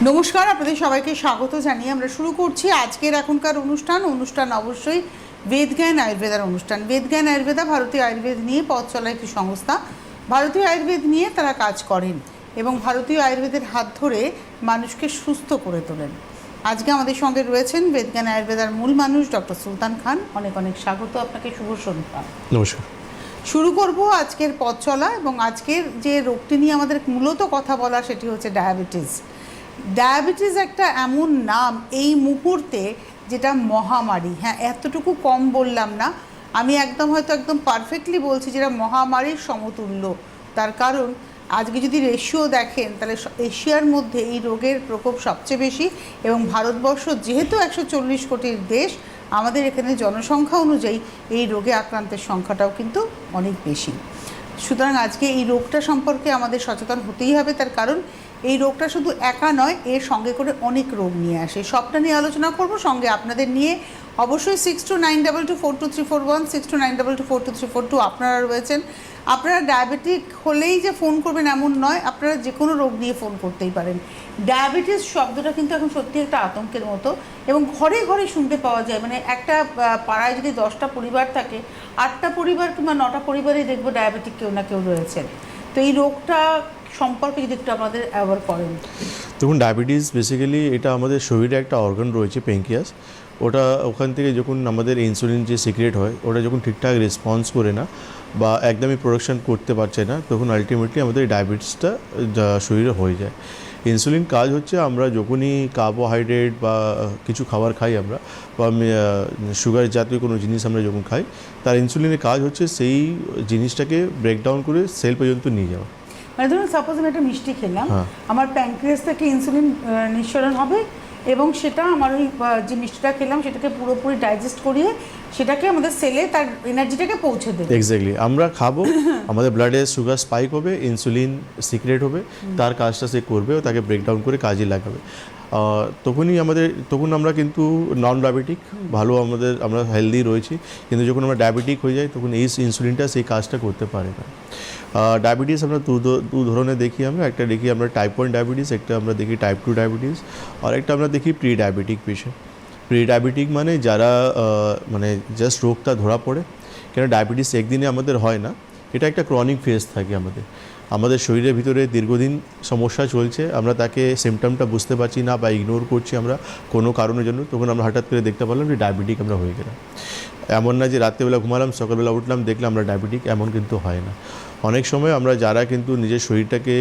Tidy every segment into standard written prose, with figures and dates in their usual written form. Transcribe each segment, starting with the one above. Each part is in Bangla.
নমস্কার, আপনাদের সবাইকে স্বাগত জানিয়ে আমরা শুরু করছি আজকের এখনকার অনুষ্ঠান অবশ্যই বেদজ্ঞান আয়ুর্বেদার অনুষ্ঠান। বেদজ্ঞান আয়ুর্বেদা ভারতীয় আয়ুর্বেদ নিয়ে পথ চলা একটি সংস্থা। ভারতীয় আয়ুর্বেদ নিয়ে তারা কাজ করেন এবং ভারতীয় আয়ুর্বেদের হাত ধরে মানুষকে সুস্থ করে তোলেন। আজকে আমাদের সঙ্গে রয়েছেন বেদজ্ঞান আয়ুর্বেদার মূল মানুষ ডক্টর সুলতান খান। অনেক অনেক স্বাগত আপনাকে, শুভ সন্ধ্যা। নমস্কার। শুরু করব আজকের পথ চলা এবং আজকের যে রোগটি নিয়ে আমাদের মূলত কথা বলা সেটি হচ্ছে ডায়াবেটিস। ডায়াবেটিস একটা এমন নাম এই মুহূর্তে যেটা মহামারী। হ্যাঁ, এতটুকু কম বললাম না, আমি একদম পারফেক্টলি বলছি যেটা মহামারীর সমতুল্য। তার কারণ আজকে যদি রেশিও দেখেন তাহলে এশিয়ার মধ্যে এই রোগের প্রকোপ সবচেয়ে বেশি এবং ভারতবর্ষ যেহেতু 140 কোটির দেশ, আমাদের এখানে জনসংখ্যা অনুযায়ী এই রোগে আক্রান্তের সংখ্যাটাও কিন্তু অনেক বেশি। সুতরাং আজকে এই রোগটা সম্পর্কে আমাদের সচেতন হতেই হবে, তার কারণ এই রোগটা শুধু একা নয়, এর সঙ্গে করে অনেক রোগ নিয়ে আসে। সবটা নিয়ে আলোচনা করব, সঙ্গে আপনাদের নিয়ে অবশ্যই 6292422341 6292422342 আপনারা রয়েছেন। আপনারা ডায়াবেটিক হলেই যে ফোন করবেন এমন নয়, আপনারা যে কোনো রোগ নিয়ে ফোন করতেই পারেন। ডায়াবেটিস শব্দটা কিন্তু এখন সত্যি একটা আতঙ্কের মতো এবং ঘরে ঘরে শুনতে পাওয়া যায়। মানে একটা পাড়ায় যদি 10টা পরিবার থাকে, 8টা পরিবার কিংবা 9টা পরিবারেই দেখবো ডায়াবেটিক কেউ না কেউ রয়েছেন। তো এই রোগটা সম্পর্কে যদি একটু আমাদের অ্যাওয়ার করেন। দেখুন, ডায়াবেটিস বেসিক্যালি এটা আমাদের শরীরে একটা অর্গান রয়েছে প্যানক্রিয়াস। ওটা ওখান থেকে যখন আমাদের ইনসুলিন যে সিক্রেট হয় ওটা যখন ঠিকঠাক রেসপন্স করে না বা একদমই প্রোডাকশন করতে পারছে না, তখন আলটিমেটলি আমাদের ডায়াবেটিসটা শরীরে হয়ে যায়। ইনসুলিন কাজ হচ্ছে আমরা যখনই কার্বোহাইড্রেট বা কিছু খাবার খাই আমরা বা সুগার জাতীয় কোনো জিনিস আমরা যখন খাই, তার ইনসুলিনের কাজ হচ্ছে সেই জিনিসটাকে ব্রেকডাউন করে সেল পর্যন্ত নিয়ে যাওয়া। মানে ধরুন সাপোজ আমি একটা মিষ্টি খেলাম, আমার প্যানক্রিয়াস থেকে ইনসুলিন নিঃসরণ হবে এবং সেটা আমার ওই যে মিষ্টিটা খেলাম সেটাকে পুরোপুরি ডাইজেস্ট করিয়ে সেটাকে আমাদের সেলে তার এনার্জিটাকে পৌঁছে দেবে। এক্স্যাক্টলি, আমরা খাবো, আমাদের ব্লাডে সুগার স্পাইক হবে, ইনসুলিন সিক্রেট হবে, তার কাজটা সে করবে ও তাকে ব্রেকডাউন করে কাজে লাগাবে। তখন আমরা কিন্তু নন ডায়াবেটিক ভালো, আমরা হেলদি রয়েছি। কিন্তু যখন আমরা ডায়াবেটিক হয়ে যাই তখন এই ইনসুলিনটা সেই কাজটা করতে পারে না। ডায়াবেটিস আমরা দু ধরনের দেখি। একটা দেখি আমরা টাইপ 1 ডায়াবেটিস, একটা আমরা দেখি টাইপ 2 ডায়াবেটিস, আর একটা আমরা দেখি pre diabetic patient. Pre diabetic মানে যারা মানে জাস্ট রোগটা ধরা পড়ে, কেন ডায়াবেটিস একদিনে আমাদের হয় না, এটা একটা ক্রনিক ফেজ থাকে আমাদের শরীরের ভিতরে দীর্ঘদিন সমস্যা চলছে, আমরা তাকে সিমটমটা বুঝতে পারছি না বা ইগনোর করছি আমরা কোনো কারণের জন্য, তখন আমরা হঠাৎ করে দেখতে পারলাম যে ডায়াবেটিক আমরা হয়ে গেলাম। এমন না যে রাত্রেবেলা ঘুমালাম সকালবেলা উঠলাম দেখলাম আমরা ডায়াবেটিক, এমন কিন্তু হয় না। অনেক সময় আমরা যারা কিন্তু নিজের শরীরটাকে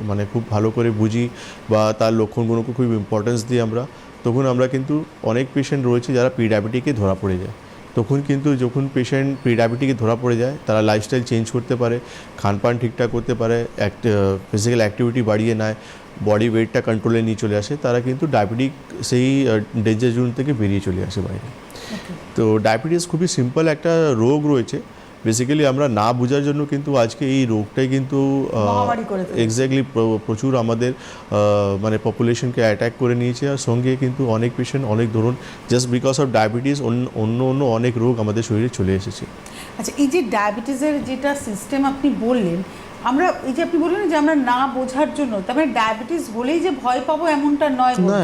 মানে খুব ভালো করে বুঝি বা তার লক্ষণগুলোকে খুব ইম্পর্টেন্স দিই আমরা, তখন আমরা কিন্তু অনেক পেশেন্ট রয়েছে যারা প্রি ডায়াবেটিকে ধরা পড়ে যায়। তখন কিন্তু যখন পেশেন্ট প্রি ডায়াবেটিকে ধরা পড়ে যায়, তারা লাইফস্টাইল চেঞ্জ করতে পারে, খানপান ঠিকঠাক করতে পারে, ফিজিক্যাল অ্যাক্টিভিটি বাড়িয়ে নেয়, বডি ওয়েটটা কন্ট্রোলে নিয়ে চলে আসে, তারা কিন্তু ডায়াবেটিক সেই ডেঞ্জার জোন থেকে বেরিয়ে চলে আসে বাইরে। তো ডায়াবেটিস খুবই সিম্পল একটা রোগ রয়েছে। বেসিক্যালি আমরা না বোঝার জন্য কিন্তু আজকে এই রোগটাই কিন্তু এক্স্যাক্টলি প্রচুর আমাদের মানে পপুলেশনকে অ্যাটাক করে নিয়েছে। আর সঙ্গে কিন্তু অনেক পেশেন্ট অনেক ধরুন জাস্ট বিকজ অফ ডায়াবেটিস অন্য অনেক রোগ আমাদের শরীরে চলে এসেছে। আচ্ছা, এই যে ডায়াবেটিসের যেটা সিস্টেম আপনি বললেন, আমরা এই যে আপনি বললেন যে আমরা না বোঝার জন্য, তবে ডায়াবেটিস হলেই যে ভয় পাবো এমনটা নয়। না,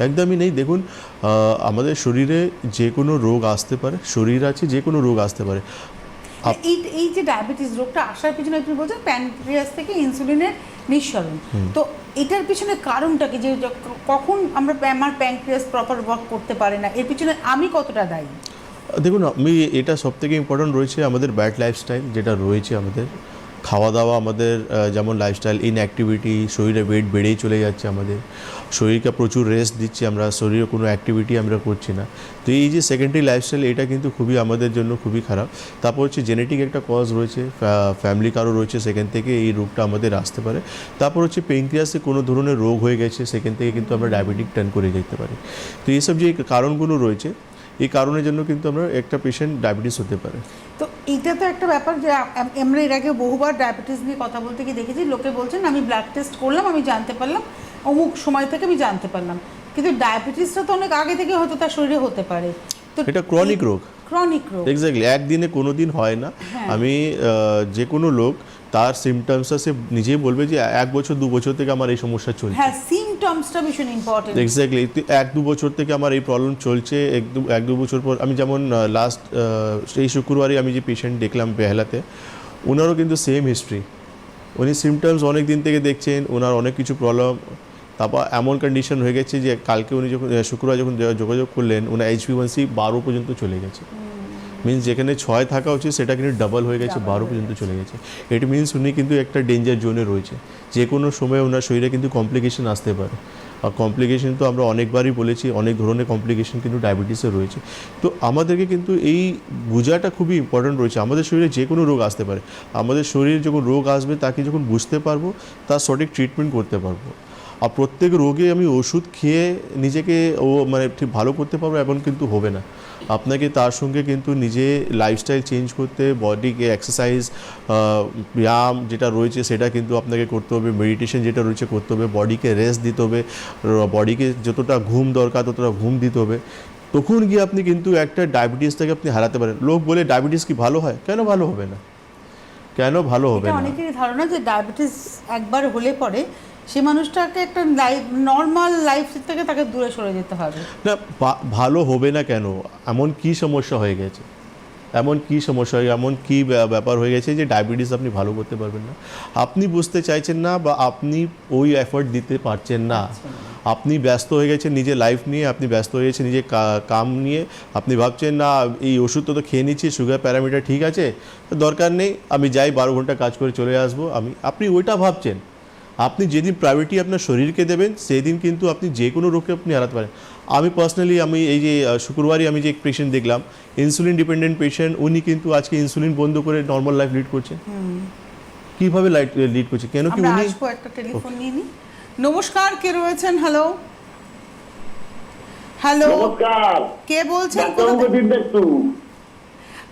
একদমই নেই। দেখুন, আমাদের শরীরে যে কোনো রোগ আসতে পারে, শরীর আছে যে কোনো রোগ আসতে পারে। এই যে ডায়াবেটিস রোগটা আসার পিছনে আপনি বলছেন প্যানক্রিয়াস থেকে ইনসুলিনের নিঃসরণ, তো এটার পিছনে কারণটা কি? যে কখন আমার প্যানক্রিয়াস প্রপার ওয়ার্ক করতে পারে না, এর পিছনে আমি কতটা দায়ী? দেখুন, এটা সবথেকে ইম্পর্ট্যান্ট রয়েছে আমাদের ব্যাড লাইফস্টাইল যেটা রয়েছে, আমাদের খাওয়া দাওয়া, আমাদের যেমন লাইফস্টাইল, ইনঅ্যাক্টিভিটি, শরীরে ওয়েট বেড়েই চলে যাচ্ছে, আমাদের শরীরকে প্রচুর রেস্ট দিচ্ছি আমরা, শরীরে কোনো অ্যাক্টিভিটি আমরা করছি না। তো এই যে সেকেন্ডারি লাইফস্টাইল, এটা কিন্তু খুবই আমাদের জন্য খুবই খারাপ। তারপর হচ্ছে জেনেটিক একটা কজ রয়েছে, ফ্যামিলি কারো রয়েছে, সেখান থেকে এই রোগটা আমাদের আসতে পারে। তারপর হচ্ছে পেনক্রিয়াসে কোনো ধরনের রোগ হয়ে গেছে, সেখান থেকে কিন্তু আমরা ডায়াবেটিক টার্ন করে যেতে পারি। তো এইসব যে কারণগুলো রয়েছে, এই কারণের জন্য কিন্তু আমরা একটা পেশেন্ট ডায়াবেটিস হতে পারে। তো এইটা তো একটা ব্যাপার যে আমরা এর আগে বহুবার ডায়াবেটিস নিয়ে কথা বলতে গিয়ে দেখেছি, লোকে বলছেন আমি ব্লাড টেস্ট করলাম, আমি জানতে পারলাম অমুক সময় থেকে আমি জানতে পারলাম, কিন্তু ডায়াবেটিসটা তো অনেক আগে থেকে হয়তো তার শরীরে হতে পারে। তো এটা ক্রনিক রোগ। ক্রনিক রোগ এক্স্যাক্টলি, একদিনে কোনো দিন হয় না। আমি যে কোনো লোক তার সিমটমসটা সে নিজেই বলবে যে 1 বছর 2 বছর থেকে আমার এই সমস্যা চলছে। হ্যাঁ, সিমটমসটা ভীষণ ইম্পর্টেন্ট। এক্স্যাক্টলি 1-2 বছর থেকে আমার এই প্রবলেম চলছে। 1-2 বছর পর আমি যেমন লাস্ট এই শুক্রবারই আমি যে পেশেন্ট দেখলাম বেহালাতে, ওনারও কিন্তু সেম হিস্ট্রি। উনি সিমটমস অনেক দিন থেকে দেখছেন, ওনার অনেক কিছু প্রবলেম, তারপর এমন কন্ডিশন হয়ে গেছে যে কালকে উনি যখন শুক্রবার যখন যোগাযোগ করলেন, ওনার HbA1c 12 পর্যন্ত চলে গেছে। মিনস যেখানে 6 থাকা উচিত সেটা কিন্তু ডাবল হয়ে গেছে, 12 পর্যন্ত চলে গেছে। ইট মিনস উনি কিন্তু একটা ডেঞ্জার জোনে রয়েছে, যে কোনো সময় ওনার শরীরে কিন্তু কমপ্লিকেশন আসতে পারে। আর কমপ্লিকেশন তো আমরা অনেকবারই বলেছি, অনেক ধরনের কমপ্লিকেশন কিন্তু ডায়াবেটিসে রয়েছে। তো আমাদেরকে কিন্তু এই বোঝাটা খুবই ইম্পর্ট্যান্ট রয়েছে। আমাদের শরীরে যে কোনো রোগ আসতে পারে, আমাদের শরীরে যখন রোগ আসবে তাকে যখন বুঝতে পারবো, তার সঠিক ট্রিটমেন্ট করতে পারবো। আর প্রত্যেক রোগে আমি ওষুধ খেয়ে নিজেকে মানে ঠিক ভালো করতে পারবো এমন কিন্তু হবে না। আপনাকে তার সঙ্গে কিন্তু নিজে লাইফস্টাইল চেঞ্জ করতে, বডিকে এক্সারসাইজ, ব্যায়াম যেটা রয়েছে সেটা কিন্তু আপনাকে করতে হবে, মেডিটেশন যেটা রয়েছে করতে হবে, বডিকে রেস্ট দিতে হবে, বডিকে যতটা ঘুম দরকার ততটা ঘুম দিতে হবে। তখন গিয়ে আপনি কিন্তু একটা ডায়াবেটিসটাকে আপনি হারাতে পারেন। লোক বলে ডায়াবেটিস কি ভালো হয়? কেন ভালো হবে না? কেন ভালো হবে না? অনেকেরই ধারণা যে ডায়াবেটিস একবার হলে পরে সে মানুষটাকে একটা নর্মাল লাইফ থেকে তাকে দূরে সরে যেতে হবে। না, ভালো হবে না কেন? এমন কি সমস্যা হয়ে গেছে? এমন কি সমস্যা হয়ে, এমন কি ব্যাপার হয়ে গেছে যে ডায়াবেটিস আপনি ভালো করতে পারবেন না? আপনি বুঝতে চাইছেন না, বা আপনি ওই এফর্ট দিতে পারছেন না। আপনি ব্যস্ত হয়ে গেছেন নিজের লাইফ নিয়ে, আপনি ব্যস্ত হয়ে গেছেন নিজের কাম নিয়ে। আপনি ভাবছেন না এই ওষুধটা তো খেয়ে নিচ্ছি, সুগার প্যারামিটার ঠিক আছে, দরকার নেই, আমি যাই 12 ঘন্টা কাজ করে চলে আসবো। আপনি ওইটা ভাবছেন। আপনি যেদিন প্রায়োরিটি আপনার শরীরকে দেবেন সেই দিন কিন্তু আপনি যে কোনো রোগকে আপনি হারাতে পারেন। আমি পার্সোনালি এই যে শুক্রবারই আমি যে পেশেন্ট দেখলাম, ইনসুলিন ডিপেন্ডেন্ট পেশেন্ট, উনি কিন্তু আজকে ইনসুলিন বন্ধ করে নর্মাল লাইফ লিড করছে। কীভাবে লিড করছে? কেন কি উনি একটা টেলিফোন নিয়ে নিই। নমস্কার, কে রয়েছেন? হ্যালো হ্যালো, নমস্কার। কে বলছেন?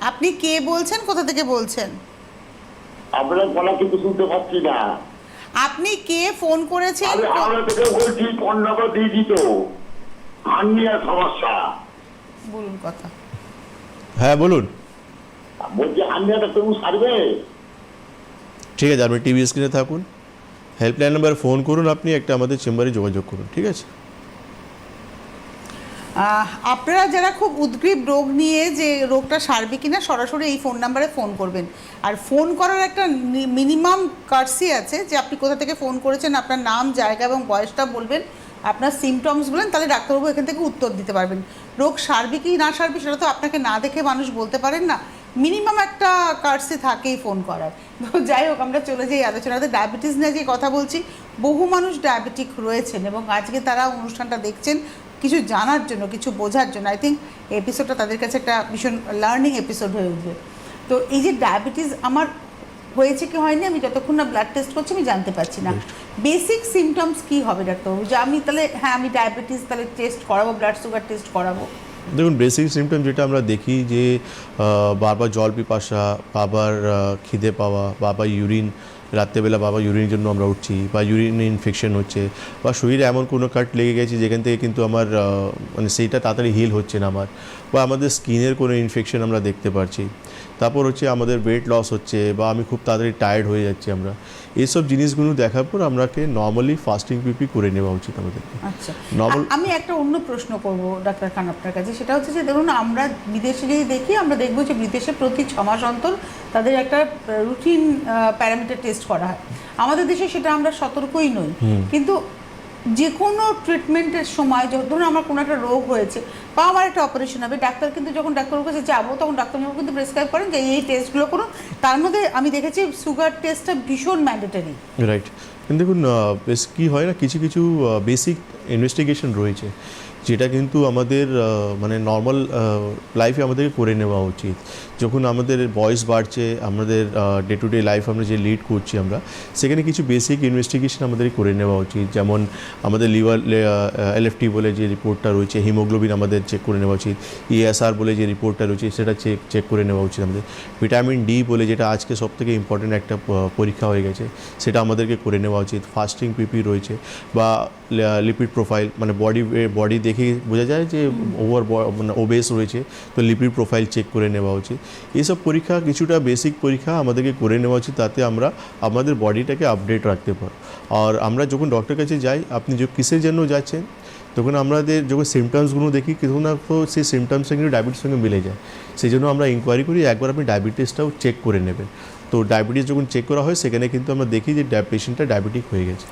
আপনি কে বলছেন? কোথা থেকে বলছেন? আপনার গলা কিন্তু শুনতে পাচ্ছি না। আপনি কে ফোন করেছেন? আমি হাওড়া থেকে বলছি, ফোন নাম্বার দিয়ে দিত। হার্নিয়ার সমস্যা। বলুন কথা। হ্যাঁ বলুন। বলছি হার্নিয়াটা কেউ সারবে? ঠিক আছে, আপনি টিভি স্ক্রিনে থাকুন, হেল্পলাইন নাম্বার ফোন করুন, আপনি একটা আমাদের চেম্বারে যোগাযোগ করুন, ঠিক আছে? আপনারা যারা খুব উদ্গ্রীব রোগ নিয়ে যে রোগটা সারবে কিনা, সরাসরি এই ফোন নাম্বারে ফোন করবেন। আর ফোন করার একটা মিনিমাম কার্সি আছে, যে আপনি কোথা থেকে ফোন করেছেন, আপনার নাম, জায়গা এবং বয়সটা বলবেন, আপনার সিমটমস বলেন, তাহলে ডাক্তারবাবু এখান থেকে উত্তর দিতে পারবেন। রোগ সারবে কি না সারবে সেটা তো আপনাকে না দেখে মানুষ বলতে পারেন না। মিনিমাম একটা কার্সি থাকেই ফোন করার। তো যাই হোক, আমরা চলে যাই আলোচনাতে। ডায়াবেটিস নিয়ে যে কথা বলছি, বহু মানুষ ডায়াবেটিক রয়েছেন এবং আজকে তারা অনুষ্ঠানটা দেখছেন কিছু জানার জন্য, কিছু বোঝার জন্য। আই থিঙ্ক এই এপিসোডটা তাদের কাছে একটা ভীষণ লার্নিং এপিসোড হয়ে উঠবে। তো এই যে ডায়াবেটিস আমার হয়েছে কি হয়নি, আমি যতক্ষণ না ব্লাড টেস্ট করছি আমি জানতে পারছি না। বেসিক সিমটমস কি হবে ডাক্তারবাবু, যে আমি তাহলে হ্যাঁ আমি ডায়াবেটিস তাহলে টেস্ট করাবো, ব্লাড সুগার টেস্ট করাবো? দেখুন, বেসিক সিমটম যেটা আমরা দেখি যে বারবার জল পিপাসা, বারবার খিদে পাওয়া, বারবার ইউরিন, রাত্রেবেলা বাবা ইউরিনের জন্য আমরা উঠছি, বা ইউরিন ইনফেকশন হচ্ছে, বা শরীরে এমন কোনো কাট লেগে গেছে যেখান থেকে কিন্তু আমার মানে সেইটা তাড়াতাড়ি হিল হচ্ছে না আমার, বা আমাদের স্কিনের কোনো ইনফেকশন আমরা দেখতে পাচ্ছি। তারপর হচ্ছে আমাদের ওয়েট লস হচ্ছে, বা আমি খুব তাড়াতাড়ি টায়ার্ড হয়ে যাচ্ছি। আমরা এইসব জিনিসগুলো দেখার পর আমরাকে নর্মালি ফাস্টিং পিপি করে নেওয়া উচিত আমাদেরকে। আচ্ছা, নর্মাল। আমি একটা অন্য প্রশ্ন করব ডাক্তার খান আপনার কাছে, সেটা হচ্ছে যে ধরুন আমরা বিদেশে যদি দেখি, আমরা দেখবো যে বিদেশে প্রতি 6 মাস অন্তর তাদের একটা রুটিন প্যারামিটার টেস্ট করা হয়। আমাদের দেশে সেটা আমরা সতর্কই নই, কিন্তু যে কোনো ট্রিটমেন্টের সময় ধরুন আমার কোনো একটা রোগ হয়েছে বা আমার একটা অপারেশন হবে, ডাক্তার কিন্তু যখন ডাক্তারের কাছে যাবো তখন ডাক্তারবাবু কিন্তু প্রেসক্রাইব করেন যে এই টেস্টগুলো করুন। তার মধ্যে আমি দেখেছি সুগার টেস্টটা ভীষণ ম্যান্ডেটরি। রাইট। কিন্তু দেখুন, বেশ কী হয় না, কিছু কিছু বেসিক ইনভেস্টিগেশন রয়েছে যেটা কিন্তু আমাদের মানে নর্মাল লাইফে আমাদেরকে করে নেওয়া উচিত। যখন আমাদের বয়স বাড়ছে, আমাদের ডে টু ডে লাইফ আমরা যে লিড করছি আমরা, সেখানে কিছু বেসিক ইনভেস্টিগেশন আমাদের করে নেওয়া উচিত। যেমন আমাদের লিভার LFT বলে যে রিপোর্টটা রয়েছে, হিমোগ্লোবিন আমাদের চেক করে নেওয়া উচিত। ESR বলে যে রিপোর্টটা রয়েছে সেটা চেক করে নেওয়া উচিত আমাদের। ভিটামিন D বলে যেটা আজকে সবথেকে ইম্পর্টেন্ট একটা পরীক্ষা হয়ে গেছে, সেটা আমাদেরকে করে নেওয়া নেওয়া উচিত, ফাস্টিং পিপি রয়েছে বা লিপিড প্রোফাইল, মানে বডি দেখে বোঝা যায় যে মানে ওবেস রয়েছে, তো লিপিড প্রোফাইল চেক করে নেওয়া উচিত। এইসব পরীক্ষা কিছুটা বেসিক পরীক্ষা আমাদেরকে করে নেওয়া উচিত, তাতে আমরা আমাদের বডিটাকে আপডেট রাখতে পারি। আর আমরা যখন ডক্টরের কাছে যাই, আপনি যে কিসের জন্য যাচ্ছেন, তখন আমাদের যখন সিমটমসগুলো দেখি কিছু না তো সেই সিমটমসটা কিন্তু ডায়াবেটিস সঙ্গে মিলে যায়, সেই জন্য আমরা ইনকোয়ারি করি একবার আপনি ডায়াবেটিসটাও চেক করে নেবেন। তো ডায়াবেটিস যখন চেক করা হয় সেখানে কিন্তু আমরা দেখি যে পেশেন্টটা ডায়াবেটিক হয়ে গেছে।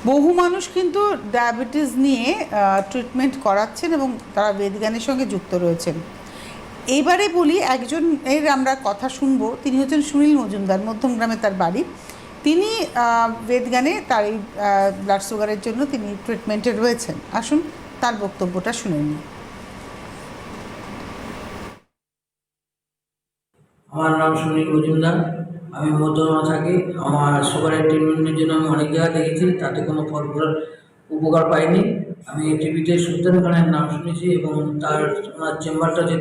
বহু মানুষ কিন্তু ডায়াবেটিস নিয়ে ট্রিটমেন্ট করাচ্ছেন এবং তারা বেদজ্ঞানের সঙ্গে যুক্ত রয়েছেন। এইবারে বলি একজন এর আমরা কথা শুনবো, তিনি হচ্ছেন সুনীল মজুমদার, মধ্যমগ্রামে তার বাড়ি। তিনি বেদজ্ঞানে তার এই ব্লাড সুগারের জন্য তিনি ট্রিটমেন্টে রয়েছেন। আসুন তার বক্তব্যটা শুনে নিই। আমার নাম সুনীল মজুমদার, আমি মধ্যমা থাকি। আমার সুগারের ট্রিটমেন্টের জন্য আমি অনেক জায়গায় দেখেছি, তাতে কোনো ফলপ্রদ উপকার পাইনি। আমি টিভিতে সুলতান খানের নাম শুনেছি এবং ওনার চেম্বারটা যে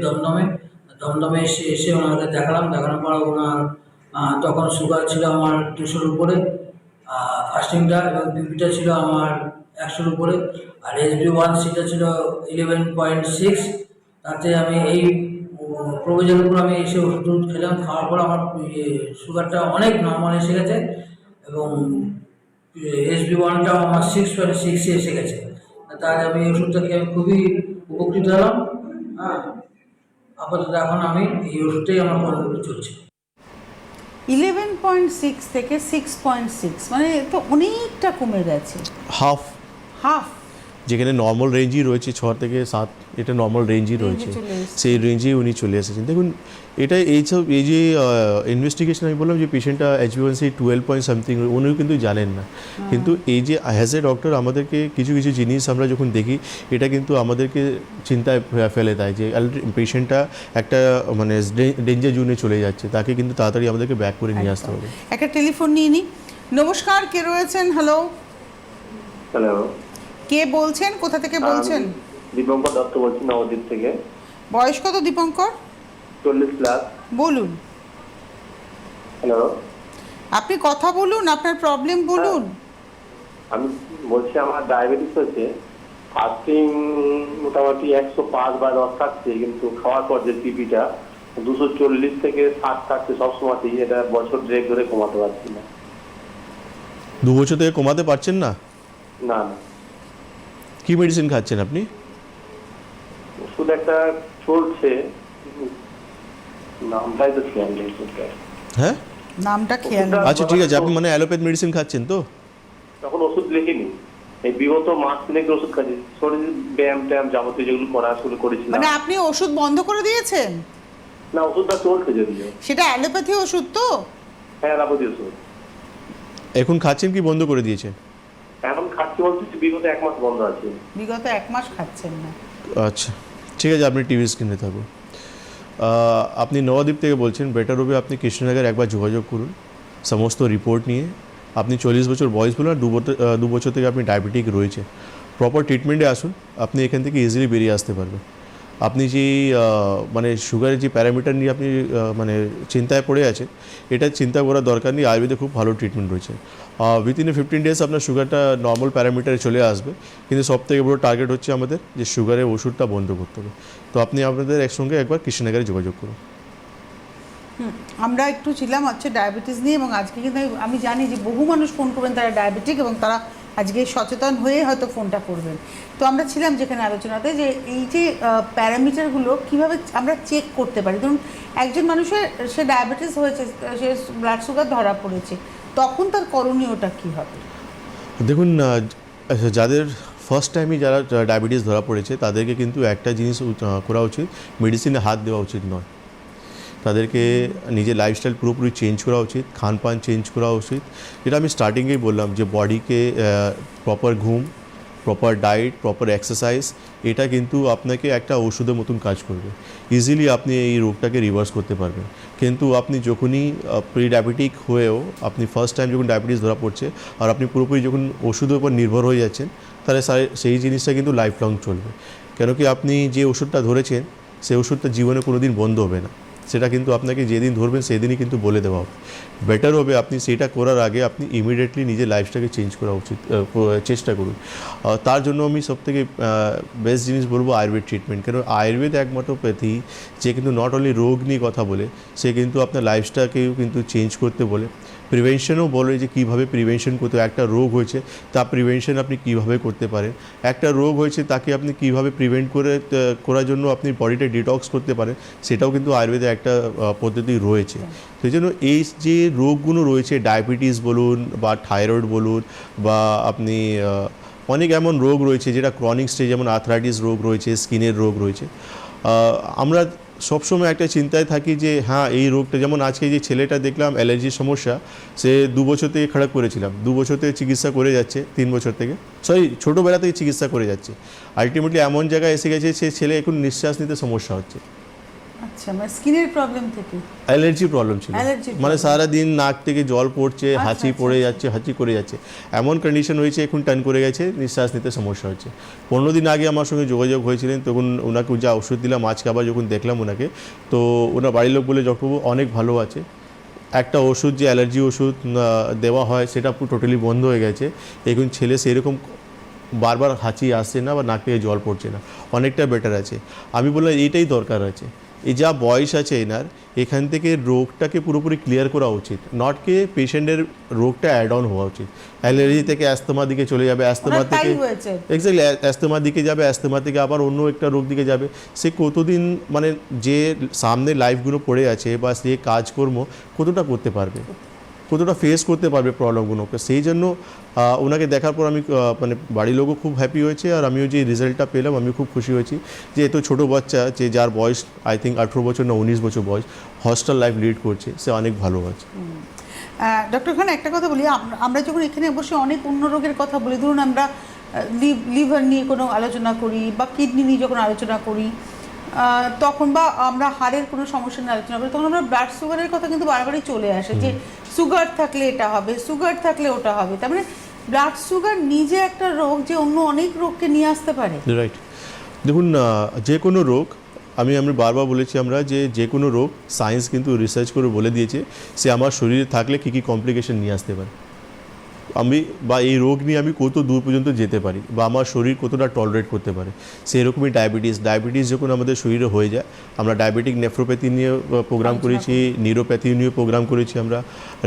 দমদমে এসে ওনাকে দেখানোর পর ওনার তখন সুগার ছিল আমার 200-র উপরে, ফাস্টিংটা এবং বিপিটা ছিল আমার 100-র উপরে, আর HbA1c-টা ছিল 11.6। তাতে আমি এই প্রয়োজনের উপর আমি এসে ওষুধ খেলাম, খাওয়ার পর আমার সুগারটা অনেক নর্মাল এসে গেছে এবং HbA1-টাও আমার 6.6-এ এসে গেছে। তাই আমি এই ওষুধটা খেয়ে আমি খুবই উপকৃত হলাম। আপাতত এখন আমি এই ওষুধটাই আমার কন্ট্রোলে চলছে। 11.6 থেকে 6.6, মানে তো অনেকটা কমে গেছে, হাফ। যেখানে নর্মাল রেঞ্জই রয়েছে 6 থেকে 7, এটা নর্মাল রেঞ্জই রয়েছে, সেই রেঞ্জেই উনি চলে এসেছেন। দেখুন এটা এই যে ইনভেস্টিগেশন আমি বললাম যে পেশেন্টটা HbA1c 12 পয়েন্ট সামথিং, উনিও কিন্তু জানেন না। কিন্তু এই যে অ্যাজ এ ডক্টর আমাদেরকে কিছু কিছু জিনিস আমরা যখন দেখি, এটা কিন্তু আমাদেরকে চিন্তায় ফেলে দেয় যে পেশেন্টটা একটা মানে ডেঞ্জার জোনে চলে যাচ্ছে, তাকে কিন্তু তাড়াতাড়ি আমাদেরকে ব্যাক করে নিয়ে আসতে হবে। একটা টেলিফোন নিয়ে নিই। নমস্কার, কে রয়েছেন? হ্যালো, কে বলছেন, কোথা থেকে বলছেন? দীপঙ্কর দত্ত বলছি, নবদ্বীপ থেকে। বয়স কত দীপঙ্কর? 40+। বলুন। হ্যালো, আপনি কথা বলুন, আপনার প্রবলেম বলুন। আমি বলছি আমার ডায়াবেটিস হচ্ছে, ফাস্টিং মোটামুটি 105 বা 10 থাকছে, কিন্তু খাওয়ার পর যে পিপিটা 240 থেকে 60 থাকছে সবসময়তেই, এটা বছর দেড়েক ধরে কমাতে পারছি না। 2 বছর থেকে কমাতে পারছেন না? না। কি মেডিসিন খাচ্ছেন আপনি? ওষুধ একটা চলছে, নামটাই তো খেয়াল নেই। হ্যাঁ, নামটা খেয়াল নেই। আচ্ছা ঠিক আছে, আপনি মানে অ্যালোপ্যাথ মেডিসিন খাচ্ছেন তো? তখন ওষুধ লিখিনি, এই বিগত মাস তিনেক ওষুধ খাচ্ছি, শরীর ব্যায়াম ট্যায়াম যাবতীয় যেগুলো করা শুরু করেছিলাম। মানে আপনি ওষুধ বন্ধ করে দিয়েছেন? না, ওষুধটা চলছে যদিও। সেটা অ্যালোপ্যাথি ওষুধ তো? হ্যাঁ, অ্যালোপ্যাথি ওষুধ। এখন খাচ্ছেন কি বন্ধ করে দিয়েছেন? এখন খাচ্ছি বলতে বিগত 1 মাস বন্ধ আছে। বিগত 1 মাস খাচ্ছেন না? আচ্ছা ঠিক আছে, আপনি টিভি স্ক্রিনে থাকুন। আপনি নবদ্বীপ থেকে বলছেন, বেটার হবে আপনি কৃষ্ণনগর একবার যোগাযোগ করুন সমস্ত রিপোর্ট নিয়ে। আপনি 40 বছর বয়স বলুন, আর 2 বছর থেকে আপনি ডায়াবেটিক রয়েছে, প্রপার ট্রিটমেন্টে আসুন, আপনি এখান থেকে ইজিলি বেরিয়ে আসতে পারবেন। আপনি যে মানে সুগারের যে প্যারামিটার নিয়ে আপনি মানে চিন্তায় পড়ে আছেন, এটা চিন্তা করার দরকার নেই, আয়ুর্বেদে খুব ভালো ট্রিটমেন্ট রয়েছে। উইথিন 15 ডেজ আপনার সুগারটা নর্মাল প্যারামিটারে চলে আসবে, কিন্তু সবথেকে বড় টার্গেট হচ্ছে আমাদের যে সুগারের ওষুধটা বন্ধ করতে হবে। তো আপনি আপনাদের একসঙ্গে একবার কৃষ্ণনগরে যোগাযোগ করুন। আমরা একটু ছিলাম হচ্ছে ডায়াবেটিস নিয়ে, এবং আজকে কিন্তু আমি জানি যে বহু মানুষ ফোন করবেন তারা ডায়াবেটিক, এবং তারা আজকে সচেতন হয়ে হয়তো ফোনটা করবেন। তো আমরা ছিলাম যেখানে আলোচনাতে যে এই যে প্যারামিটারগুলো কীভাবে আমরা চেক করতে পারি। ধরুন একজন মানুষের সে ডায়াবেটিস হয়েছে, সে ব্লাড সুগার ধরা পড়েছে, তখন তার করণীয়টা কী হবে? দেখুন, যাদের ফার্স্ট টাইমই যারা ডায়াবেটিস ধরা পড়েছে তাদেরকে কিন্তু একটা জিনিস করা উচিত, মেডিসিনে হাত দেওয়া উচিত নয়। তাদেরকে নিজের লাইফস্টাইল পুরোপুরি চেঞ্জ করা উচিত, খানপান চেঞ্জ করা উচিত। যেটা আমি স্টার্টিংয়েই বললাম যে বডিকে প্রপার ঘুম, প্রপার ডায়েট, প্রপার এক্সারসাইজ, এটা কিন্তু আপনাকে একটা ওষুধের মতন কাজ করবে। ইজিলি আপনি এই রোগটাকে রিভার্স করতে পারবেন। কিন্তু আপনি যখনই প্রি ডায়াবেটিক হয়েও আপনি ফার্স্ট টাইম যখন ডায়াবেটিস ধরা পড়ছে আর আপনি পুরোপুরি যখন ওষুধের উপর নির্ভর হয়ে যাচ্ছেন, তাহলে সেই জিনিসটা কিন্তু লাইফ লং চলবে। কেন কি আপনি যে ওষুধটা ধরেছেন সেই ওষুধটা জীবনে কোনো দিন বন্ধ হবে না। সেটা কিন্তু আপনাকে যেদিন ধরবেন সেদিনই কিন্তু বলে দেওয়া হবে। বেটার হবে আপনি সেটা করার আগে আপনি ইমিডিয়েটলি নিজের লাইফটাকে চেঞ্জ করা উচিত, চেষ্টা করুন। তার জন্য আমি সবথেকে বেস্ট জিনিস বলবো আয়ুর্বেদ ট্রিটমেন্ট, কারণ আয়ুর্বেদ একমাত্র প্যাথি যে কিন্তু নট অনলি রোগ নিয়ে কথা বলে, সে কিন্তু আপনার লাইফস্টাইলকেও কিন্তু চেঞ্জ করতে বলে, প্রিভেনশনও বলে যে কীভাবে প্রিভেনশন করতে, একটা রোগ হয়েছে তা প্রিভেনশন আপনি কীভাবে করতে পারেন, একটা রোগ হয়েছে তাকে আপনি কীভাবে প্রিভেন্ট করার জন্য আপনি বডিটা ডিটক্স করতে পারেন, সেটাও কিন্তু আয়ুর্বেদে একটা পদ্ধতি রয়েছে। সেই জন্য এই যে রোগগুলো রয়েছে, ডায়াবেটিস বলুন বা থাইরয়েড বলুন বা আপনি অনেক এমন রোগ রয়েছে যেটা ক্রনিক স্টেজ, যেমন আর্থ্রাইটিস রোগ রয়েছে, স্কিনের রোগ রয়েছে, আমরা সবসময় একটা চিন্তায় থাকি যে হ্যাঁ এই রোগটা, যেমন আজকে যে ছেলেটা দেখলাম অ্যালার্জির সমস্যা, সে 2 বছর থেকে খারাপ করেছিলাম, 2 বছর থেকে চিকিৎসা করে যাচ্ছে, 3 বছর থেকে ছোটোবেলা থেকে চিকিৎসা করে যাচ্ছে, আলটিমেটলি এমন জায়গায় এসে গেছে সে ছেলে এখন নিঃশ্বাস নিতে সমস্যা হচ্ছে। আচ্ছা, মানে স্কিনের প্রবলেম থেকে? অ্যালার্জি প্রবলেম ছিল, Allergy মানে problem. সারাদিন নাক থেকে জল পড়ছে, আচ্ছা, হাঁচি আচ্ছা, পড়ে আচ্ছা। যাচ্ছে, হাঁচি করে যাচ্ছে, এমন কন্ডিশন হয়েছে এখন টার্ন করে গেছে, নিঃশ্বাস নিতে সমস্যা হচ্ছে। 15 দিন আগে আমার সঙ্গে যোগাযোগ হয়েছিলেন, তখন ওনাকে যা ওষুধ দিলাম, আজকে আবার যখন দেখলাম ওনাকে, তো ওনার বাড়ির লোক বলে ডক্টরবাবু অনেক ভালো আছে, একটা ওষুধ যে অ্যালার্জি ওষুধ দেওয়া হয় সেটা পুরো টোটালি বন্ধ হয়ে গেছে, এখন ছেলে সেরকম বারবার হাঁচি আসছে না বা নাক থেকে জল পড়ছে না, অনেকটা বেটার আছে। আমি বললাম এইটাই দরকার আছে, এই যা বয়স আছে এনার, এখান থেকে রোগটাকে পুরোপুরি ক্লিয়ার করা উচিত, নট কে পেশেন্টের রোগটা অ্যাড অন হওয়া উচিত। অ্যালার্জি থেকে অ্যাস্তমা দিকে চলে যাবে, অ্যাস্তমা ওনার তাই থেকে হয়েছে। এক্স্যাক্টলি অ্যাস্তমা দিকে যাবে, অ্যাস্তমা থেকে আবার অন্য একটা রোগ দিকে যাবে, সে কতদিন মানে যে সামনে লাইফগুলো পড়ে আছে বা সে কাজকর্ম কতটা করতে পারবে, কতটা ফেস করতে পারবে প্রবলেমগুলোকে। সেই জন্য ওনাকে দেখার পর আমি মানে বাড়ির লোকও খুব হ্যাপি হয়েছে, আর আমিও যে রেজাল্টটা পেলাম আমিও খুব খুশি হয়েছি যে এত ছোটো বাচ্চা, যে যার বয়স আই থিঙ্ক 18 বছর না 19 বছর বয়স, হস্টেল লাইফ লিড করছে, সে অনেক ভালো আছে। ডক্টর খান, একটা কথা বলি, আমরা যখন এখানে বসে অনেক অন্য রোগের কথা বলি, ধরুন আমরা লিভার নিয়ে কোনো আলোচনা করি বা কিডনি নিয়ে যখন আলোচনা করি, তখন বা আমরা হাড়ের কোনো সমস্যা নিয়ে আলোচনা করি, তখন আমরা ব্লাড সুগারের কথা কিন্তু বারবারই চলে আসে যে সুগার থাকলে এটা হবে, সুগার থাকলে ওটা হবে। তার মানে ব্লাড সুগার নিজে একটা রোগ যে অন্য অনেক রোগকে নিয়ে আসতে পারে। রাইট, দেখুন যে কোনো রোগ, আমি বারবার বলেছি আমরা যে কোনো রোগ সায়েন্স কিন্তু রিসার্চ করে বলে দিয়েছে সে আমার শরীরে থাকলে কী কী কমপ্লিকেশন নিয়ে আসতে পারে, আমি বা এই রোগ নিয়ে আমি কত দূর পর্যন্ত যেতে পারি বা আমার শরীর কতটা টলারেট করতে পারে। সেরকমই ডায়াবেটিস যখন আমাদের শরীরে হয়ে যায়, আমরা ডায়াবেটিক নেফ্রোপ্যাথি নিয়ে প্রোগ্রাম করেছি, নিউরোপ্যাথি নিয়ে প্রোগ্রাম করেছি, আমরা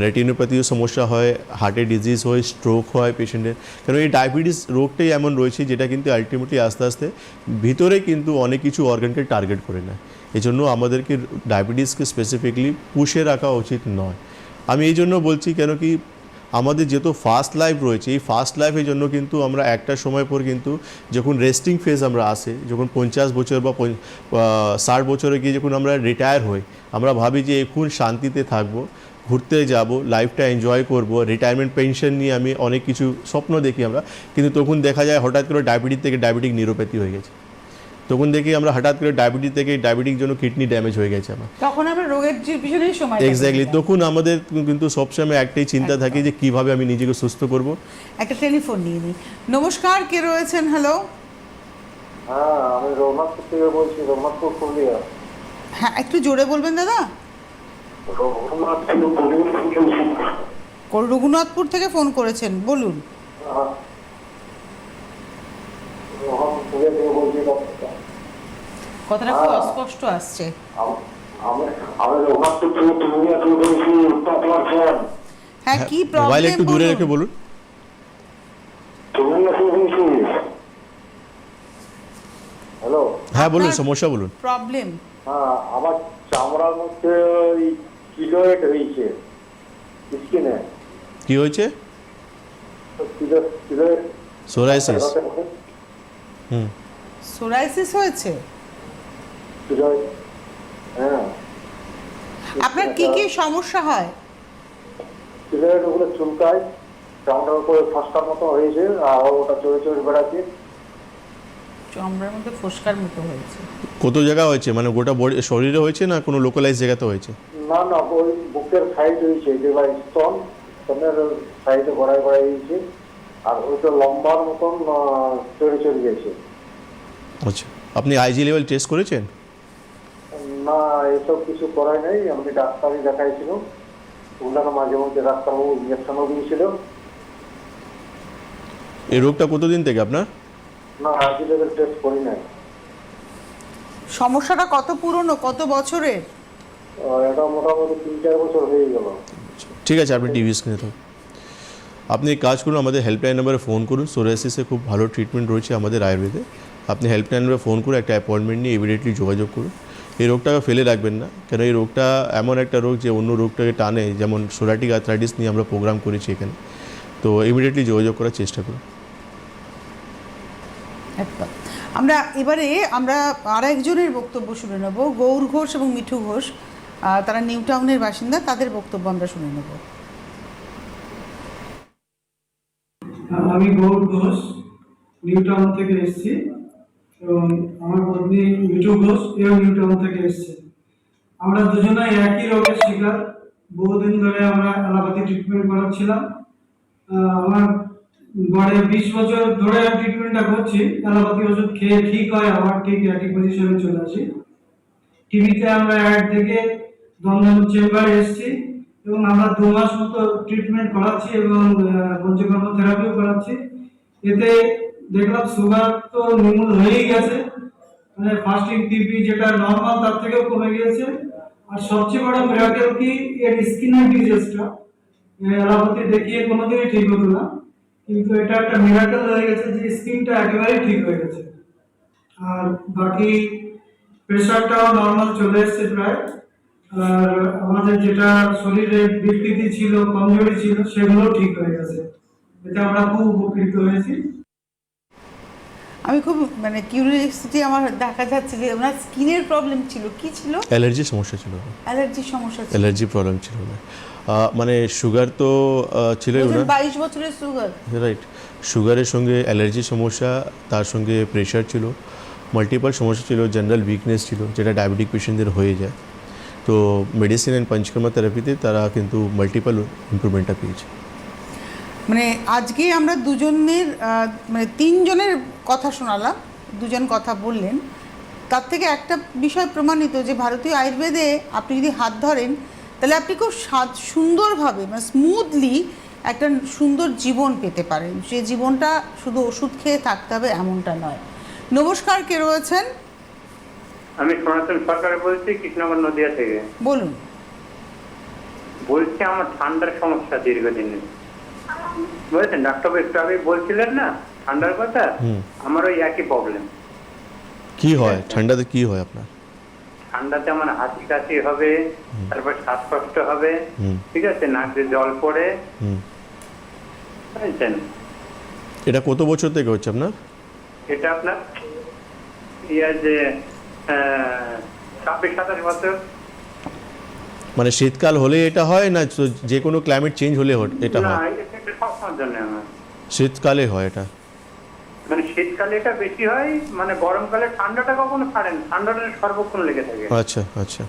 রেটিনোপ্যাথিও সমস্যা হয়, হার্টের ডিজিজ হয়, স্ট্রোক হয় পেশেন্টের, কারণ এই ডায়াবেটিস রোগটাই এমন রয়েছে যেটা কিন্তু আলটিমেটলি আস্তে আস্তে ভিতরে কিন্তু অনেক কিছু অর্গানকে টার্গেট করে নেয়। এই জন্য আমাদেরকে ডায়াবেটিসকে স্পেসিফিকলি পুষে রাখা উচিত নয়। আমি এই জন্য বলছি, কেন কি আমাদের যেহেতু ফাস্ট লাইফ রয়েছে, এই ফাস্ট লাইফের জন্য কিন্তু আমরা একটা সময় পর কিন্তু যখন রেস্টিং ফেজ আমরা আসে, যখন 50 বছর বা 60 বছরে গিয়ে যখন আমরা রিটায়ার হই, আমরা ভাবি যে এখন শান্তিতে থাকবো, ঘুরতে যাব, লাইফটা এনজয় করব, রিটায়ারমেন্ট পেনশন নিয়ে আমি অনেক কিছু স্বপ্ন দেখি আমরা, কিন্তু তখন দেখা যায় হঠাৎ করে ডায়াবেটিস থেকে ডায়াবেটিক নিউরোপ্যাথি হয়ে গেছে, তখন দেখি আমরা হঠাৎ করে ডায়াবেটিস থেকে ডায়াবেটিক জন্য কিডনি ড্যামেজ হয়ে গেছে আমার, তখন আমরা রোগের পিছনেই সময় এক্স্যাক্টলি। তখন আমাদের কিন্তু সবসময় একটাই চিন্তা থাকে যে কিভাবে আমি নিজেকে সুস্থ করব। একটা টেলিফোন নিয়ে নিই। নমস্কার, কে রয়েছেন? হ্যালো। হ্যাঁ, আমি রঘুনাথপুর থেকে বলছি, রঘুনাথপুর পুরুলিয়া। হ্যাঁ, একটু জোরে বলবেন দাদা। রঘুনাথপুর থেকে ফোন করেছেন, বলুন। কথাটা খুব অস্পষ্ট আসছে। আমি রঘুনাথপুর থেকে পুরুলিয়া থেকে বলছি, উত্তর দিনাজপুর। হ্যাঁ, কি মোবাইল প্রবলেম একটু দূরে রেখে বলুন। পুরুলিয়া থেকে বলছি। হ্যালো, হ্যাঁ বলুন, আপনার সমস্যা বলুন। প্রবলেম? হ্যাঁ, আমার চামড়ার মধ্যে ওই কিলোয়েড হয়েছে স্কিনে। কি হয়েছে? Keloid psoriasis. হুম, সোরাইসিস হয়েছে? হ্যাঁ, আপনার কি কি সমস্যা হয়? কিলোয়েড ওগুলো চুলকায়, চামড়ার উপরে ফসকার মতো হয়েছে, আর ওটা চড়ে চড়ে বেড়াচ্ছে। চামড়ার মধ্যে ফোসকার মতো হয়েছে? কত জায়গা হয়েছে, মানে গোটা বডি শরীরে হয়েছে না কোনো লোকালাইজ জায়গাতে হয়েছে? না না, ওই বুকের সাইড হয়েছে, যেগুলো স্তনের সাইডে গড়ায় গড়ায় হয়েছে, আর ওইটা লম্বার মতন চড়ে চড়ে গেছে। আচ্ছা, আপনি আইজি লেভেল টেস্ট করেছেন? না, এসব কিছু করাই নাই। আমি ডাক্তারই দেখাইছিল, ওনারা মাঝে মধ্যে ডাক্তারবাবু ইঞ্জেকশনও দিয়েছিল। এই রোগটা কতদিন থেকে আপনার? না, আরজি লেভেল টেস্ট করি নাই। সমস্যাটা কত পুরনো, কত বছরের? এটা মোটামুটি 3-4 বছর হয়ে গেল। ঠিক আছে, আপনি টিভি স্ক্রিনে থাকুন। আপনি এক কাজ করুন, আমাদের হেল্পলাইন নাম্বারে ফোন করুন। সোরিয়াসিসে খুব ভালো ট্রিটমেন্ট রয়েছে আমাদের আয়ুর্বেদে। আপনি হেল্পলাইন নাম্বারে ফোন করে একটা অ্যাপয়েন্টমেন্ট নিয়ে ইমিডিয়েটলি যোগাযোগ করুন। এই রোগটাকে ফেলে রাখবেন না, কেন এই রোগটা এমন একটা রোগ যে অন্য রোগটাকে টানে। যেমন সোরাটিক আর্থ্রাইটিস নিয়ে আমরা প্রোগ্রাম করেছি এখানে, তো ইমিডিয়েটলি যোগাযোগ করার চেষ্টা করুন। একদম। এবারে আমরা আর একজনের বক্তব্য শুনে নেব, গৌর ঘোষ এবং মিঠু ঘোষ। তারা নিউ টাউনের বাসিন্দা, তাদের বক্তব্য আমরা শুনে নেব। আমি গৌর ঘোষ, নিউ টাউন থেকে এসেছি, এবং আমার পত্নী মিঠু ঘোষ এও নিউ টাউন থেকে এসেছে। আমরা দুজনেই একই রোগের শিকার। বহুদিন ধরে আমরা অ্যালোপ্যাথি ট্রিটমেন্ট করাচ্ছিলাম। আমার গড়ে 20 বছর ধরে ট্রিটমেন্টটা করছি। অ্যালোপ্যাথি ওষুধ খেয়ে ঠিক হয়, আবার ঠিক একই পজিশনে চলে আসি। টিভিতে আমরা অ্যাড দেখে দমদম চেম্বারে এসেছি, এবং আমরা 2 মাস মতো ট্রিটমেন্ট করাচ্ছি এবং পঞ্চকর্ম থেরাপিও করাচ্ছি। এতে দেখলাম সুগার তো নির্মূল হয়েই গেছে, মানে ফাস্টিং টিপি যেটা নর্মাল তার থেকেও কমে গিয়েছে। আর সবচেয়ে বড় মিরাকেল কি, এর স্কিনের ডিজিজটা অ্যালোপ্যাথি দেখিয়ে কোনোদিনই ঠিক হতো না, কিন্তু এটা একটা মিরাকেল হয়ে গেছে যে স্কিনটা একেবারেই ঠিক হয়ে গেছে। আর বাকি প্রেশারটাও নর্মাল চলে এসেছে প্রায়। আর আমাদের যেটা শরীরে বিকৃতি ছিল, কমজোরি ছিল, সেগুলো ঠিক হয়ে গেছে। এতে আমরা খুব উপকৃত হয়েছি। আমি খুব কিউরিয়াসিটি আমার দেখা যাচ্ছে যে ওনার স্কিনের প্রবলেম ছিল, কি ছিল? অ্যালার্জির সমস্যা ছিল, অ্যালার্জির সমস্যা ছিল। অ্যালার্জি প্রবলেম ছিল না। মানে সুগার তো ছিলই ওনার, 22 বছরের সুগার। রাইট। সুগারের সঙ্গে অ্যালার্জির সমস্যা, তার সঙ্গে প্রেশার ছিল, মাল্টিপল সমস্যা ছিল, জেনারেল উইকনেস ছিল, যেটা ডায়াবেটিক পেশেন্টদের হয়ে যায়। তো মেডিসিন অ্যান্ড পঞ্চকর্মা থেরাপিতে তারা কিন্তু মাল্টিপল ইমপ্রুভমেন্টটা পেয়েছে। আজকে আমরা দুজনের 3 জনের কথা শোনালাম, 2 জন কথা বললেন। তার থেকে একটা বিষয় প্রমাণিত যে ভারতীয় আয়ুর্বেদে আপনি যদি হাত ধরেন তাহলে আপনি খুব সুন্দরভাবে স্মুথলি একটা সুন্দর জীবন পেতে পারেন। যে জীবনটা শুধু ওষুধ খেয়ে থাকতে হবে এমনটা নয়। নমস্কার, কে রয়েছেন? আমি সনাতন সরকার বলছি, কৃষ্ণনগর নদিয়া থেকে। বলুন। বলছি আমার ঠান্ডার সমস্যা দীর্ঘদিনের, বুঝেছেন? ডাক্তারবাবু একটু আগে বলছিলেন না ঠান্ডার কথা, আমার ওই একই প্রবলেম। কি হয় ঠান্ডাতে, কি হয় আপনার? ঠান্ডাতে আমার হাঁচি কাশি হবে, তারপর শ্বাসকষ্ট হবে, ঠিক আছে, নাক দিয়ে জল পড়ে, বুঝেছেন? এটা কত বছর থেকে হচ্ছে আপনার? এটা আপনার যে 26-27 বছর। মানে শীতকাল হলে এটা হয় না, যে কোনো ক্লাইমেট চেঞ্জ হলে এটা না, হয়? এটা সবসময়ের জন্য আমার শীতকালে হয় এটা? মানে শীতকালে এটা বেশি হয়, মানে গরমকালে ঠান্ডাটা কখনো ছাড়ে না, ঠান্ডাটা সর্বক্ষণ লেগে থাকে। আচ্ছা আচ্ছা।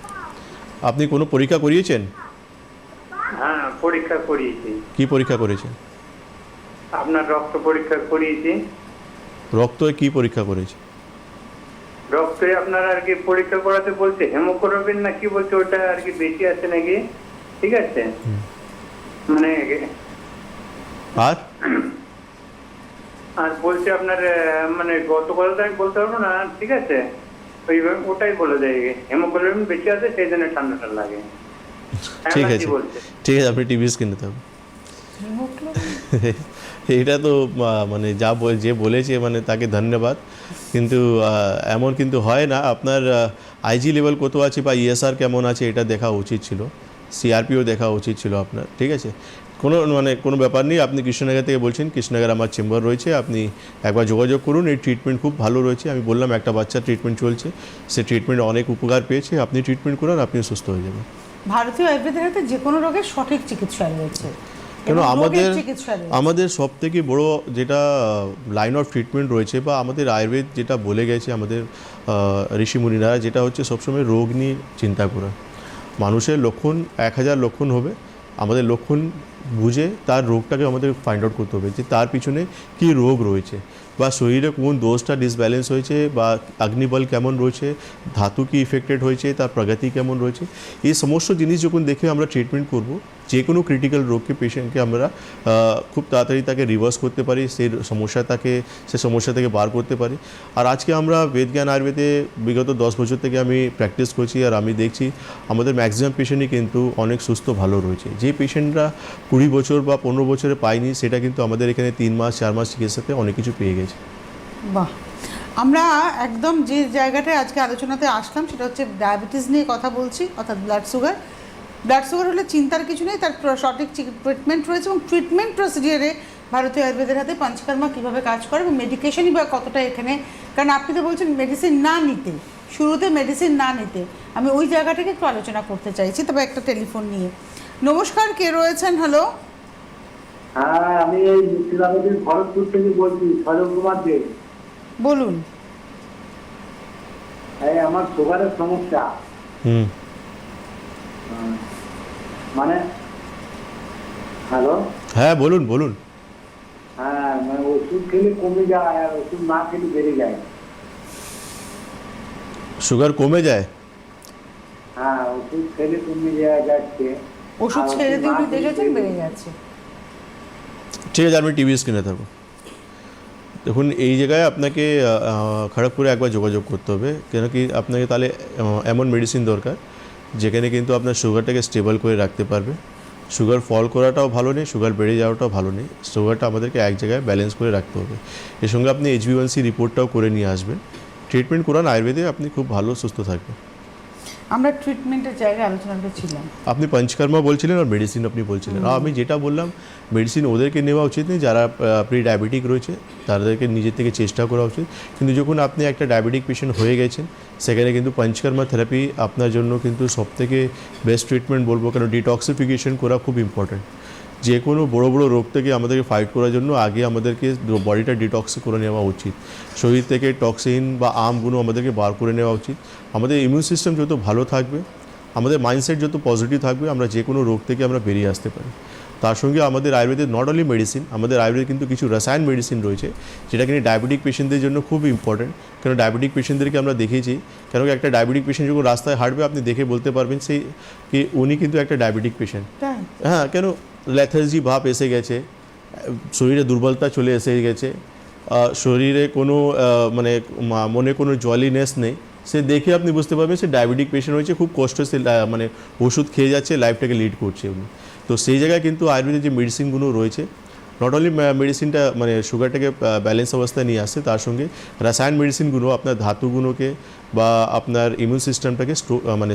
আপনি কোনো পরীক্ষা করিয়েছেন? হ্যাঁ, পরীক্ষা করিয়েছি। কি পরীক্ষা করেছেন? আপনার রক্ত পরীক্ষা করিয়েছি। রক্তে কি পরীক্ষা করেছে? রক্তে আপনার আর কি পরীক্ষা করাতে বলছে, হেমোগ্লোবিন না কি বলছে, ওটা আর কি বেশি আছে নাকি, ঠিক আছে। মানে আর আর বলছে আপনার মানে গত কথা আমি বলতে পারবো না, ঠিক আছে, ওটাই বলে দেয় হেমোগ্লোবিন বেশি আছে, সেই জন্য ঠান্ডাটা লাগে। ঠিক আছে, ঠিক আছে, আপনি টিভি স্ক্রিনে থাকুন। এটা তো মানে যে বলেছে মানে তাকে ধন্যবাদ, কিন্তু এমন কিন্তু হয় না। আপনার আইজি লেভেল কত আছে বা ইএসআর কেমন আছে এটা দেখা উচিত ছিল, সিআরপিও দেখা উচিত ছিল আপনার, ঠিক আছে। কোনো ব্যাপার নেই। আপনি কৃষ্ণনগর থেকে বলছেন, কৃষ্ণনগর আমার চেম্বার রয়েছে, আপনি একবার যোগাযোগ করুন। এই ট্রিটমেন্ট খুব ভালো রয়েছে। আমি বললাম একটা বাচ্চার ট্রিটমেন্ট চলছে, সে ট্রিটমেন্ট অনেক উপকার পেয়েছে। আপনি ট্রিটমেন্ট করুন, আপনি সুস্থ হয়ে যাবেন। ভারতীয় আয়ুর্বেদের হাতে যে কোনো রোগের সঠিক চিকিৎসা রয়েছে। কেন আমাদের সব থেকে বড় যেটা লাইন অফ ট্রিটমেন্ট রয়েছে বা আমাদের আয়ুর্বেদ যেটা বলে গেছে আমাদের ঋষিমুনিরা, যেটা হচ্ছে সবসময় রোগ নিয়ে চিন্তা করা। মানুষের লক্ষণ 1000 লক্ষণ হবে, আমাদের লক্ষণ বুঝে তার রোগটাকে আমাদের ফাইন্ড আউট করতে হবে যে তার পিছনে কী রোগ রয়েছে, বা শরীরে কোন দোষটা ডিসব্যালেন্স হয়েছে, বা অগ্নিবল কেমন রয়েছে, ধাতু কি ইফেক্টেড হয়েছে, তার প্রগতি কেমন রয়েছে। এই সমস্ত জিনিস যখন দেখে আমরা ট্রিটমেন্ট করব, যে কোনো ক্রিটিক্যাল রোগকে পেশেন্টকে আমরা খুব তাড়াতাড়ি তাকে রিভার্স করতে পারি, সে সমস্যা থেকে বার করতে পারি। আর আজকে আমরা বেদজ্ঞান আয়ুর্বেদে বিগত 10 বছর থেকে আমি প্র্যাকটিস করছি, আর আমি দেখছি আমাদের ম্যাক্সিমাম পেশেন্টই কিন্তু অনেক সুস্থ ভালো রয়েছে। যে পেশেন্টরা 20 বছর বা 15 বছরে পায়নি, সেটা কিন্তু আমাদের এখানে 3 মাস 4 মাস চিকিৎসাতে অনেক কিছু পেয়ে গেছে। বাহ, আমরা একদম যে জায়গাটায় আজকে আলোচনাতে আসলাম সেটা হচ্ছে ডায়াবেটিস নিয়ে কথা বলছি, অর্থাৎ ব্লাড সুগার হলে চিন্তার কিছু নেই, তার সঠিক ট্রিটমেন্ট রয়েছে, এবং ট্রিটমেন্ট প্রসিডিওরে ভারতীয় আয়ুর্বেদের হাতে পঞ্চকর্মা কীভাবে কাজ করে এবং মেডিকেশনই বা কতটা এখানে, কারণ আপনি তো বলছেন মেডিসিন না নিতে, শুরুতে মেডিসিন না নিতে, আমি ওই জায়গাটাকে একটু আলোচনা করতে চাইছি। তবে একটা টেলিফোন নিয়ে। নমস্কার, কে রয়েছেন? হ্যালো। হ্যাঁ, আমি এই মুর্শিদাবাদের ভরতপুর থেকে বলছি, সজল কুমার দে। বলুন। এই আমার সুগারের সমস্যা। মানে হ্যালো, হ্যাঁ বলুন বলুন। হ্যাঁ, মানে ওষুধ খেলে কমে যায় আর ওষুধ না খেলে বেড়ে যায়। সুগার কমে যায়? হ্যাঁ, ওষুধ খেলে কমে যাচ্ছে। ওষুধ ছেড়ে দিয়ে উনি দেখেছেন বেড়ে যাচ্ছে। ঠিক আছে, আমি টিভি স্ক্রিনে থাকবো। দেখুন, এই জায়গায় আপনাকে খড়গপুরে একবার যোগাযোগ করতে হবে, কেন কি আপনাকে তাহলে এমন মেডিসিন দরকার যেখানে কিন্তু আপনার সুগারটাকে স্টেবল করে রাখতে পারবে। সুগার ফল করাটাও ভালো নেই, সুগার বেড়ে যাওয়াটাও ভালো নেই, সুগারটা আমাদেরকে এক জায়গায় ব্যালেন্স করে রাখতে হবে। এর সঙ্গে আপনি HbA1c রিপোর্টটাও করে নিয়ে আসবেন। ট্রিটমেন্ট করান আয়ুর্বেদে, আপনি খুব ভালো সুস্থ থাকবেন। আমরা ট্রিটমেন্টের জায়গায় আলোচনা করছিলাম। আপনি পঞ্চকর্মা বলছিলেন আর মেডিসিন আপনি বলছিলেন। আমি যেটা বললাম, মেডিসিন ওদেরকে নেওয়া উচিত নেই যারা প্রি ডায়াবেটিক রয়েছে, তাদেরকে নিজের থেকে চেষ্টা করা উচিত। কিন্তু যখন আপনি একটা ডায়াবেটিক পেশেন্ট হয়ে গেছেন, সেখানে কিন্তু পঞ্চকর্মা থেরাপি আপনার জন্য কিন্তু সবথেকে বেস্ট ট্রিটমেন্ট বলবো, কারণ ডিটক্সিফিকেশন করা খুব ইম্পর্ট্যান্ট। যে কোনো বড় বড় রোগ থেকে আমাদেরকে ফাইট করার জন্য আগে আমাদেরকে বডিটা ডিটক্স করে নেওয়া উচিত। শরীর থেকে টক্সিন বা আমগুলো আমাদেরকে বার করে নেওয়া উচিত। আমাদের ইমিউন সিস্টেম যত ভালো থাকবে, আমাদের মাইন্ডসেট যত পজিটিভ থাকবে, আমরা যে কোনো রোগ থেকে আমরা বেরিয়ে আসতে পারি। তার সঙ্গে আমাদের আয়ুর্বেদের নট অনলি মেডিসিন, আমাদের আয়ুর্বেদে কিন্তু কিছু রসায়ন মেডিসিন রয়েছে, যেটা কিন্তু ডায়াবেটিক পেশেন্টদের জন্য খুব ইম্পর্টেন্ট। কারণ ডায়াবেটিক পেশেন্টদেরকে আমরা দেখেছি, কেন একটা ডায়াবেটিক পেশেন্ট যখন রাস্তায় হাঁটবে, আপনি দেখে বলতে পারবেন সেই কি উনি কিন্তু একটা ডায়াবেটিক পেশেন্ট। হ্যাঁ, কেন লেথার্জি ভাব এসে গেছে, শরীরে দুর্বলতা চলে এসে গেছে, শরীরে কোনো মনে কোনো জলিনেস নেই, সে দেখে আপনি বুঝতে পারবেন সে ডায়াবেটিক পেশেন্ট হয়েছে, খুব কষ্ট সে ওষুধ খেয়ে যাচ্ছে, লাইফটাকে লিড করছে উনি। তো সেই জায়গায় কিন্তু আয়ুর্বেদের যে মেডিসিনগুলো রয়েছে, নট অনলি মেডিসিনটা সুগারটাকে ব্যালেন্স অবস্থায় নিয়ে আসছে, তার সঙ্গে রাসায়ন মেডিসিনগুলো আপনার ধাতুগুলোকে বা আপনার ইমিউন সিস্টেমটাকে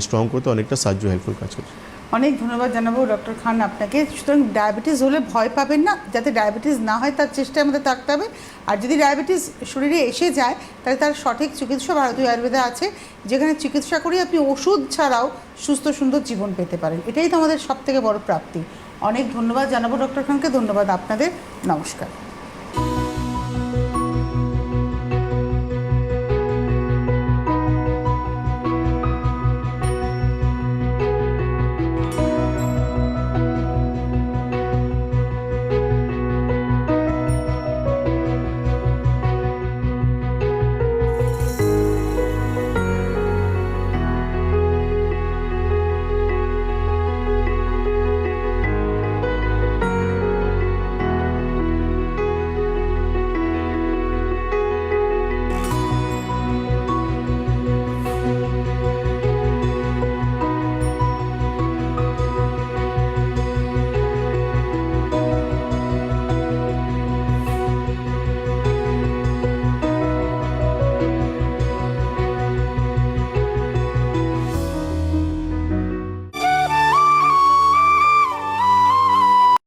স্ট্রং করতে অনেকটা সাহায্য হেল্পফুল কাজ করছে। অনেক ধন্যবাদ জানাবো ডক্টর খান আপনাকে। সুতরাং ডায়াবেটিস হলে ভয় পাবেন না, যাতে ডায়াবেটিস না হয় তার চেষ্টায় আমাদের থাকতে হবে। আর যদি ডায়াবেটিস শরীরে এসে যায়, তাহলে তার সঠিক চিকিৎসা ভারতীয় আয়ুর্বেদে আছে, যেখানে চিকিৎসা করে আপনি ওষুধ ছাড়াও সুস্থ সুন্দর জীবন পেতে পারেন। এটাই তো আমাদের সবথেকে বড় প্রাপ্তি। অনেক ধন্যবাদ জানাবো ডক্টর খানকে। ধন্যবাদ আপনাদের। নমস্কার।